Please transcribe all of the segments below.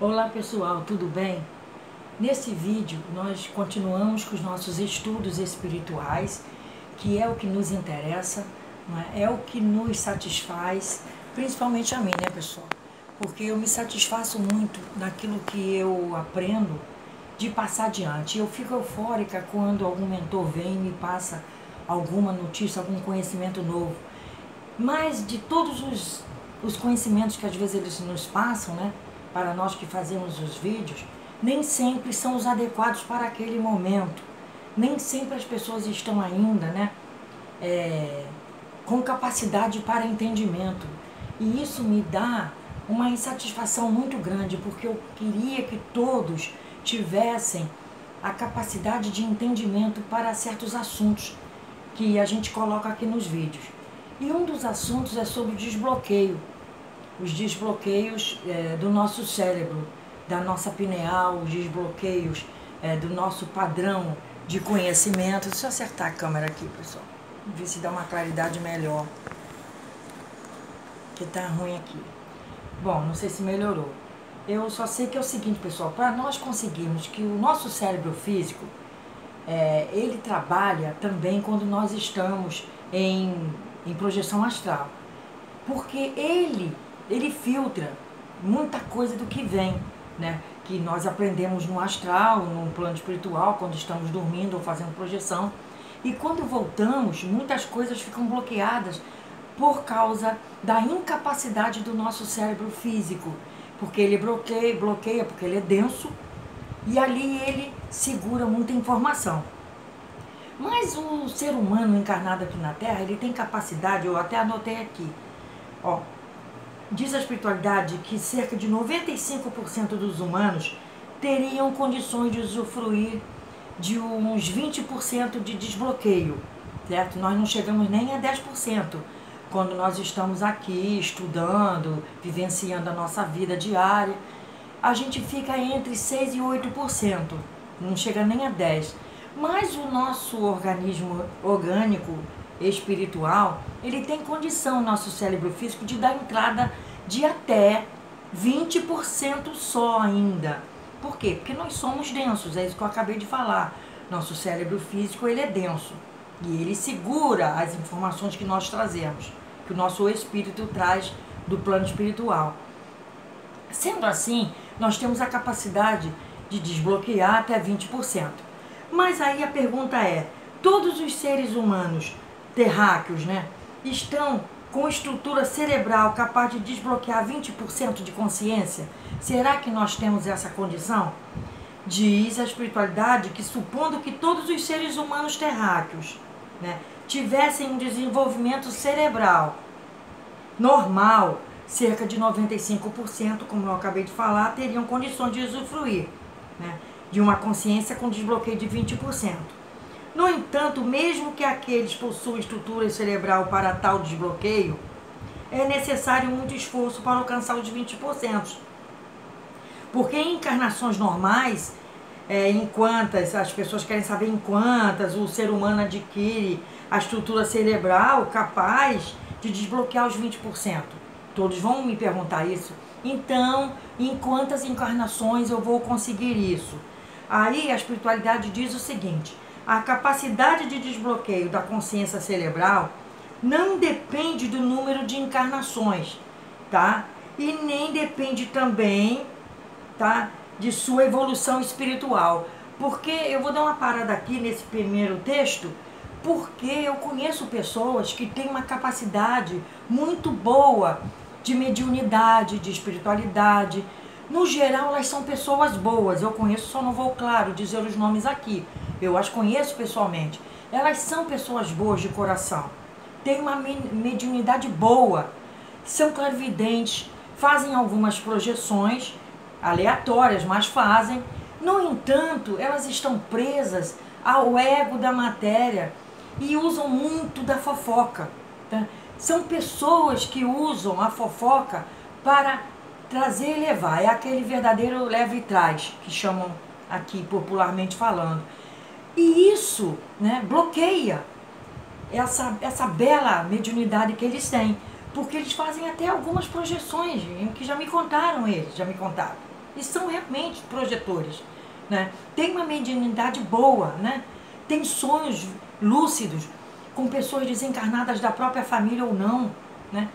Olá pessoal, tudo bem? Nesse vídeo nós continuamos com os nossos estudos espirituais, que é o que nos interessa, não é? É o que nos satisfaz, principalmente a mim, né pessoal? Porque eu me satisfaço muito naquilo que eu aprendo de passar adiante. Eu fico eufórica quando algum mentor vem e me passa alguma notícia, algum conhecimento novo. Mas de todos os conhecimentos que às vezes eles nos passam, né, para nós que fazemos os vídeos, nem sempre são os adequados para aquele momento. Nem sempre as pessoas estão ainda, né, com capacidade para entendimento. E isso me dá uma insatisfação muito grande, porque eu queria que todos tivessem a capacidade de entendimento para certos assuntos que a gente coloca aqui nos vídeos. E um dos assuntos é sobre o desbloqueio, os desbloqueios do nosso cérebro, da nossa pineal, os desbloqueios do nosso padrão de conhecimento. Deixa eu acertar a câmera aqui, pessoal, ver se dá uma claridade melhor, que tá ruim aqui. Bom, não sei se melhorou. Eu só sei que é o seguinte, pessoal, para nós conseguirmos que o nosso cérebro físico, ele trabalha também quando nós estamos em projeção astral, porque ele filtra muita coisa do que vem, né? Que nós aprendemos no astral, no plano espiritual, quando estamos dormindo ou fazendo projeção. E quando voltamos, muitas coisas ficam bloqueadas por causa da incapacidade do nosso cérebro físico, porque ele bloqueia porque ele é denso e ali ele segura muita informação. Mas o ser humano encarnado aqui na Terra, ele tem capacidade, eu até anotei aqui, ó, diz a espiritualidade que cerca de 95% dos humanos teriam condições de usufruir de uns 20% de desbloqueio, certo? Nós não chegamos nem a 10% quando nós estamos aqui estudando, vivenciando a nossa vida diária. A gente fica entre 6% e 8%, não chega nem a 10%. Mas o nosso organismo orgânico espiritual, ele tem condição, nosso cérebro físico, de dar entrada de até 20% só ainda. Por quê? Porque nós somos densos, é isso que eu acabei de falar. Nosso cérebro físico, ele é denso e ele segura as informações que nós trazemos, que o nosso espírito traz do plano espiritual. Sendo assim, nós temos a capacidade de desbloquear até 20%. Mas aí a pergunta é, todos os seres humanos terráqueos, né, estão com estrutura cerebral capaz de desbloquear 20% de consciência? Será que nós temos essa condição? Diz a espiritualidade que, supondo que todos os seres humanos terráqueos, né, tivessem um desenvolvimento cerebral normal, cerca de 95%, como eu acabei de falar, teriam condições de usufruir, né, de uma consciência com desbloqueio de 20%. No entanto, mesmo que aqueles possuam estrutura cerebral para tal desbloqueio, é necessário muito esforço para alcançar os 20%. Porque em encarnações normais, em quantas, as pessoas querem saber em quantas o ser humano adquire a estrutura cerebral capaz de desbloquear os 20%. Todos vão me perguntar isso. Então, em quantas encarnações eu vou conseguir isso? Aí a espiritualidade diz o seguinte: a capacidade de desbloqueio da consciência cerebral não depende do número de encarnações, tá? E nem depende também, tá, de sua evolução espiritual. Porque eu vou dar uma parada aqui nesse primeiro texto, porque eu conheço pessoas que têm uma capacidade muito boa de mediunidade, de espiritualidade. No geral, elas são pessoas boas. Eu conheço, só não vou, claro, dizer os nomes aqui. Eu as conheço pessoalmente. Elas são pessoas boas de coração. Têm uma mediunidade boa. São clarividentes. Fazem algumas projeções aleatórias, mas fazem. No entanto, elas estão presas ao ego da matéria e usam muito da fofoca, tá? São pessoas que usam a fofoca para trazer e levar, é aquele verdadeiro leva e traz, que chamam aqui popularmente falando. E isso, né, bloqueia essa bela mediunidade que eles têm, porque eles fazem até algumas projeções, que já me contaram. e são realmente projetores, né? Tem uma mediunidade boa, né? Tem sonhos lúcidos com pessoas desencarnadas da própria família ou não, né?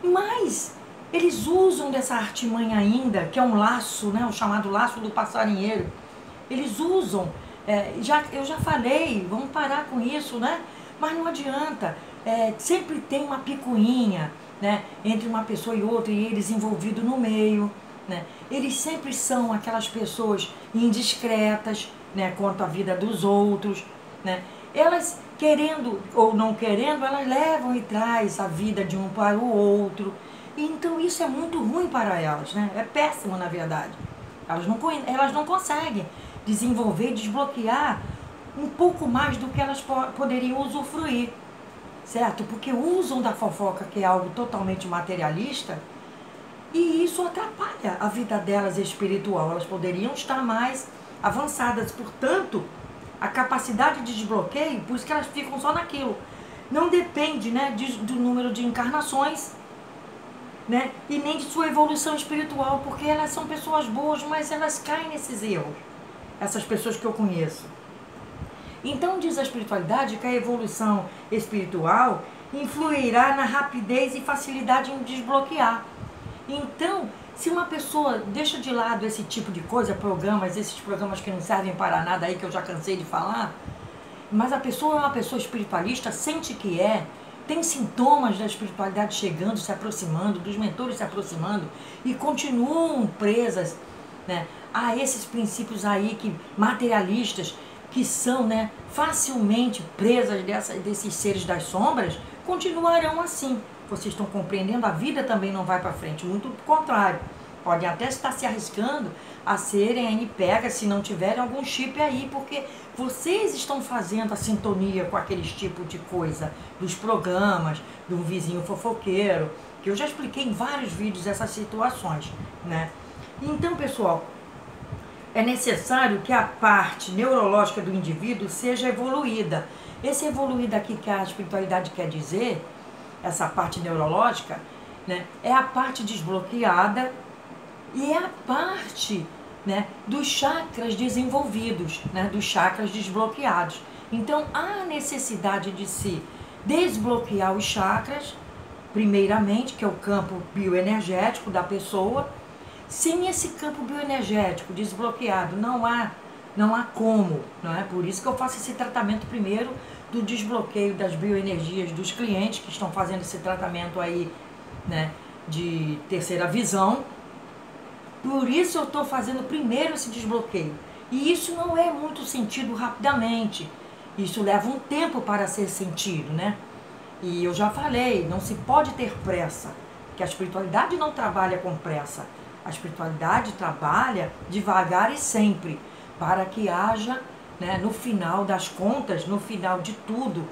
Mas eles usam dessa artimanha ainda, que é um laço, né? O chamado laço do passarinheiro. Eles usam, eu já falei, vamos parar com isso, né? Mas não adianta, sempre tem uma picuinha, né? Entre uma pessoa e outra, e eles envolvidos no meio, né? Eles sempre são aquelas pessoas indiscretas, né? Quanto à vida dos outros, né? Elas, querendo ou não querendo, elas levam e trazem a vida de um para o outro. E então isso é muito ruim para elas, né? É péssimo, na verdade. Elas não conseguem desenvolver, desbloquear um pouco mais do que elas poderiam usufruir, certo? Porque usam da fofoca, que é algo totalmente materialista, e isso atrapalha a vida delas espiritual. Elas poderiam estar mais avançadas, portanto, a capacidade de desbloqueio, por isso que elas ficam só naquilo. Não depende, né, do número de encarnações, né, e nem de sua evolução espiritual, porque elas são pessoas boas, mas elas caem nesses erros, essas pessoas que eu conheço. Então diz a espiritualidade que a evolução espiritual influirá na rapidez e facilidade em desbloquear. Então, se uma pessoa deixa de lado esse tipo de coisa, esses programas que não servem para nada aí, que eu já cansei de falar, mas a pessoa é uma pessoa espiritualista, sente que tem sintomas da espiritualidade chegando, se aproximando, dos mentores se aproximando, e continuam presas, né, a esses princípios aí materialistas, que são, né, facilmente presas desses seres das sombras, continuarão assim. Vocês estão compreendendo? A vida também não vai para frente, muito do contrário. Podem até estar se arriscando a serem aí pegas se não tiverem algum chip aí, porque vocês estão fazendo a sintonia com aqueles tipos de coisa, dos programas, do vizinho fofoqueiro, que eu já expliquei em vários vídeos essas situações, né? Então, pessoal, é necessário que a parte neurológica do indivíduo seja evoluída. Esse evoluído aqui que a espiritualidade quer dizer, essa parte neurológica, né, é a parte desbloqueada e é a parte, né, dos chakras desenvolvidos, né, dos chakras desbloqueados. Então, há necessidade de se desbloquear os chakras, primeiramente, que é o campo bioenergético da pessoa. Sem esse campo bioenergético desbloqueado, não há como, não é? Por isso que eu faço esse tratamento primeiro do desbloqueio das bioenergias dos clientes que estão fazendo esse tratamento aí, né, de terceira visão. Por isso eu estou fazendo primeiro esse desbloqueio. E isso não é muito sentido rapidamente. Isso leva um tempo para ser sentido, né? E eu já falei, não se pode ter pressa, que a espiritualidade não trabalha com pressa. A espiritualidade trabalha devagar e sempre, para que haja, né, no final das contas, no final de tudo,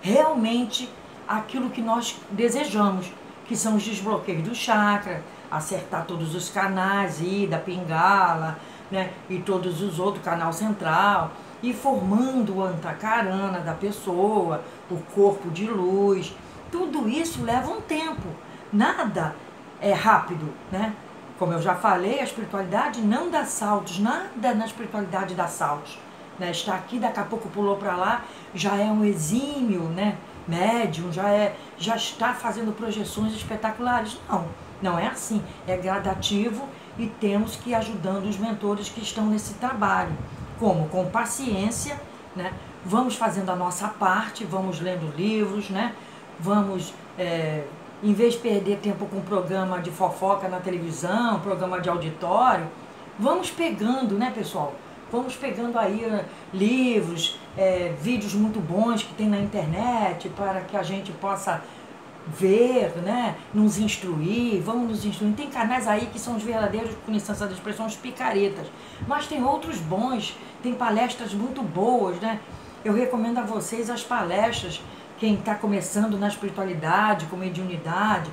realmente aquilo que nós desejamos, que são os desbloqueios do chakra, acertar todos os canais, da pingala, né, e todos os outros, canal central, e formando o antakarana da pessoa, o corpo de luz. Tudo isso leva um tempo, nada é rápido, né? Como eu já falei, a espiritualidade não dá saltos, nada na espiritualidade dá saltos, né? Está aqui, daqui a pouco pulou para lá, já é um exímio, né, médium, já está fazendo projeções espetaculares. Não é assim, é gradativo e temos que ir ajudando os mentores que estão nesse trabalho. Como? Com paciência, né? Vamos fazendo a nossa parte, vamos lendo livros, né? Vamos... em vez de perder tempo com programa de fofoca na televisão, programa de auditório, vamos pegando, né, pessoal? Vamos pegando aí livros, vídeos muito bons que tem na internet para que a gente possa ver, né, nos instruir, vamos nos instruir. Tem canais aí que são os verdadeiros, com licença da expressão, os picaretas, mas tem outros bons, tem palestras muito boas, né? Eu recomendo a vocês as palestras. Quem está começando na espiritualidade, com mediunidade,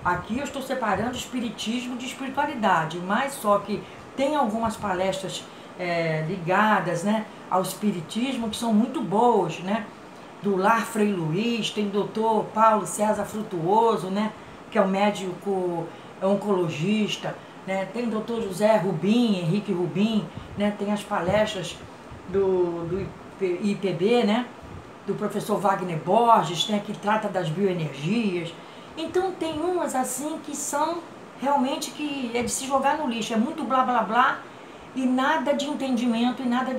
aqui eu estou separando espiritismo de espiritualidade, mas só que tem algumas palestras ligadas, né, ao espiritismo que são muito boas, né? Do Lar Frei Luiz, tem o Dr. Paulo César Frutuoso, né, que é um médico oncologista, né? Tem o Dr. José Rubim, Henrique Rubim, né? Tem as palestras do IPB, né? Do professor Wagner Borges, né? Que trata das bioenergias. Então tem umas assim que são realmente que é de se jogar no lixo, é muito blá blá blá e nada de entendimento e nada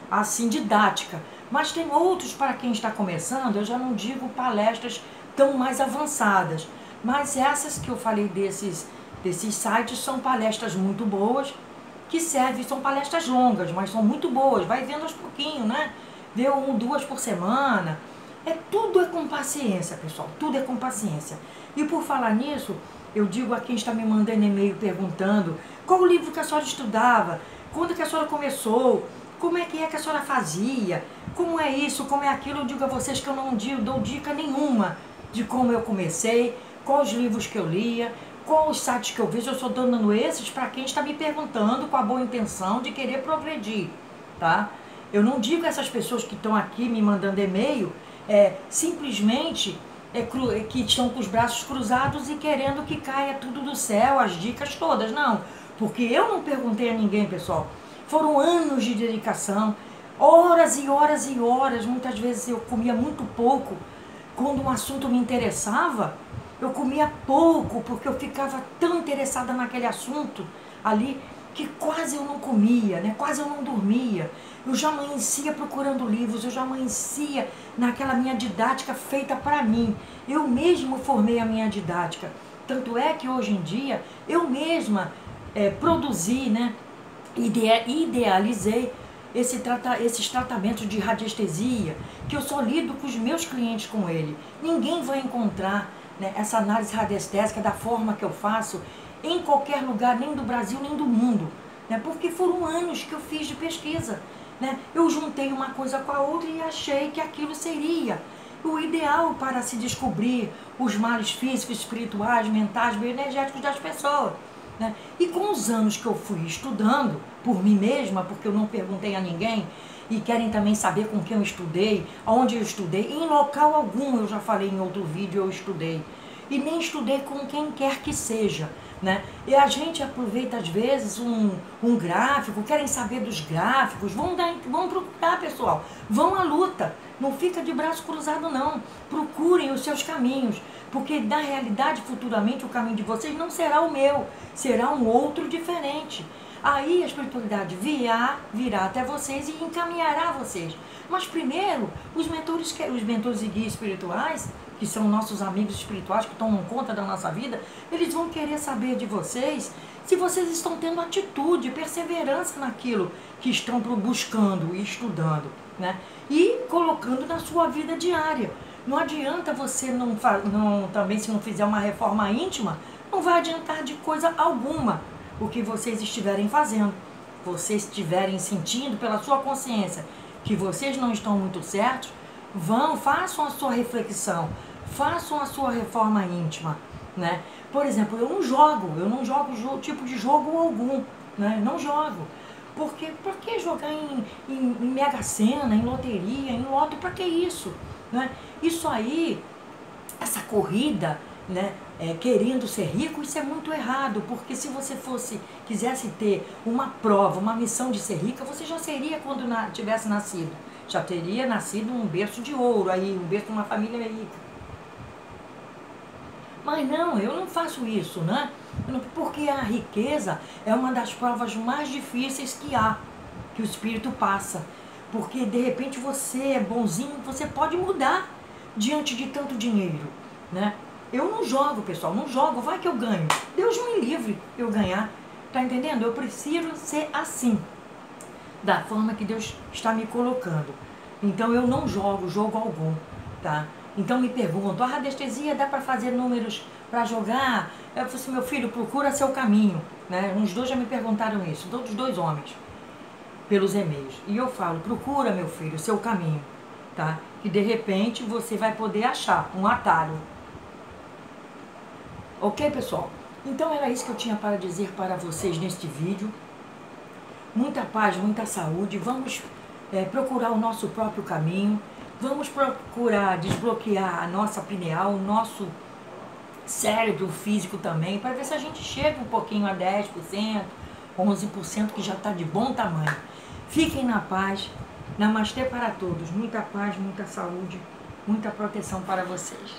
assim didática. Mas tem outros para quem está começando, eu já não digo palestras tão mais avançadas, mas essas que eu falei desses sites são palestras muito boas, que servem, são palestras longas, mas são muito boas, vai vendo aos pouquinhos, né? Vê duas por semana. Tudo é com paciência, pessoal, tudo é com paciência. E por falar nisso, eu digo a quem está me mandando e-mail perguntando qual o livro que a senhora estudava, quando que a senhora começou, como é que a senhora fazia, como é isso, como é aquilo. Eu digo a vocês que eu não dou dica nenhuma de como eu comecei, quais livros que eu lia, quais os sites que eu vejo. Eu estou dando esses para quem está me perguntando com a boa intenção de querer progredir, tá? Eu não digo a essas pessoas que estão aqui me mandando e-mail simplesmente que estão com os braços cruzados e querendo que caia tudo do céu, as dicas todas. Não, porque eu não perguntei a ninguém, pessoal. Foram anos de dedicação, horas e horas e horas. Muitas vezes eu comia muito pouco. Quando um assunto me interessava, eu comia pouco, porque eu ficava tão interessada naquele assunto ali, que quase eu não comia, né? Quase eu não dormia. Eu já amanhecia procurando livros, eu já amanhecia naquela minha didática feita para mim. Eu mesmo formei a minha didática. Tanto é que hoje em dia eu mesma produzi, né? Idealizei esses tratamentos de radiestesia, que eu só lido com os meus clientes com ele. Ninguém vai encontrar, né, essa análise radiestésica da forma que eu faço em qualquer lugar, nem do Brasil, nem do mundo, né? Porque foram anos que eu fiz de pesquisa, né? Eu juntei uma coisa com a outra e achei que aquilo seria o ideal para se descobrir os males físicos, espirituais, mentais, bioenergéticos das pessoas, né? E com os anos que eu fui estudando por mim mesma, porque eu não perguntei a ninguém, e querem também saber com quem eu estudei, onde eu estudei, em local algum, eu já falei em outro vídeo, eu estudei. E nem estudei com quem quer que seja, né? E a gente aproveita às vezes um gráfico, querem saber dos gráficos, vão procurar, pessoal, vão à luta, não fica de braço cruzado não, procurem os seus caminhos, porque na realidade futuramente o caminho de vocês não será o meu, será um outro diferente. Aí a espiritualidade virá até vocês e encaminhará vocês. Mas primeiro, os mentores e guias espirituais, que são nossos amigos espirituais que tomam conta da nossa vida, eles vão querer saber de vocês se vocês estão tendo atitude, perseverança naquilo que estão buscando e estudando, né? E colocando na sua vida diária. Não adianta você também, se não fizer uma reforma íntima, não vai adiantar de coisa alguma o que vocês estiverem fazendo. Vocês estiverem sentindo pela sua consciência que vocês não estão muito certos, façam a sua reflexão, façam a sua reforma íntima, né? Por exemplo, eu não jogo tipo de jogo algum, né? Não jogo. Porque para que jogar em Mega Sena, em loteria, em loto, para que isso? Né? Isso aí, essa corrida, né, querendo ser rico, isso é muito errado, porque se você quisesse ter uma prova, uma missão de ser rica, você já seria quando tivesse nascido. Já teria nascido um berço de ouro, aí, um berço de uma família rica. Mas não, eu não faço isso, né? Porque a riqueza é uma das provas mais difíceis que o espírito passa. Porque de repente você é bonzinho, você pode mudar diante de tanto dinheiro, né? Eu não jogo, pessoal, não jogo, vai que eu ganho. Deus me livre eu ganhar, tá entendendo? Eu prefiro ser assim, da forma que Deus está me colocando. Então eu não jogo algum, tá? Então me perguntam, a radiestesia dá para fazer números para jogar? Eu falei assim, meu filho, procura seu caminho, né? Uns dois já me perguntaram isso, todos dois homens, pelos e-mails. E eu falo, procura, meu filho, seu caminho, tá? Que de repente você vai poder achar um atalho. Ok, pessoal? Então era isso que eu tinha para dizer para vocês neste vídeo. Muita paz, muita saúde. Vamos procurar o nosso próprio caminho. Vamos procurar desbloquear a nossa pineal, o nosso cérebro físico também, para ver se a gente chega um pouquinho a 10%, 11%, que já está de bom tamanho. Fiquem na paz. Namastê para todos. Muita paz, muita saúde, muita proteção para vocês.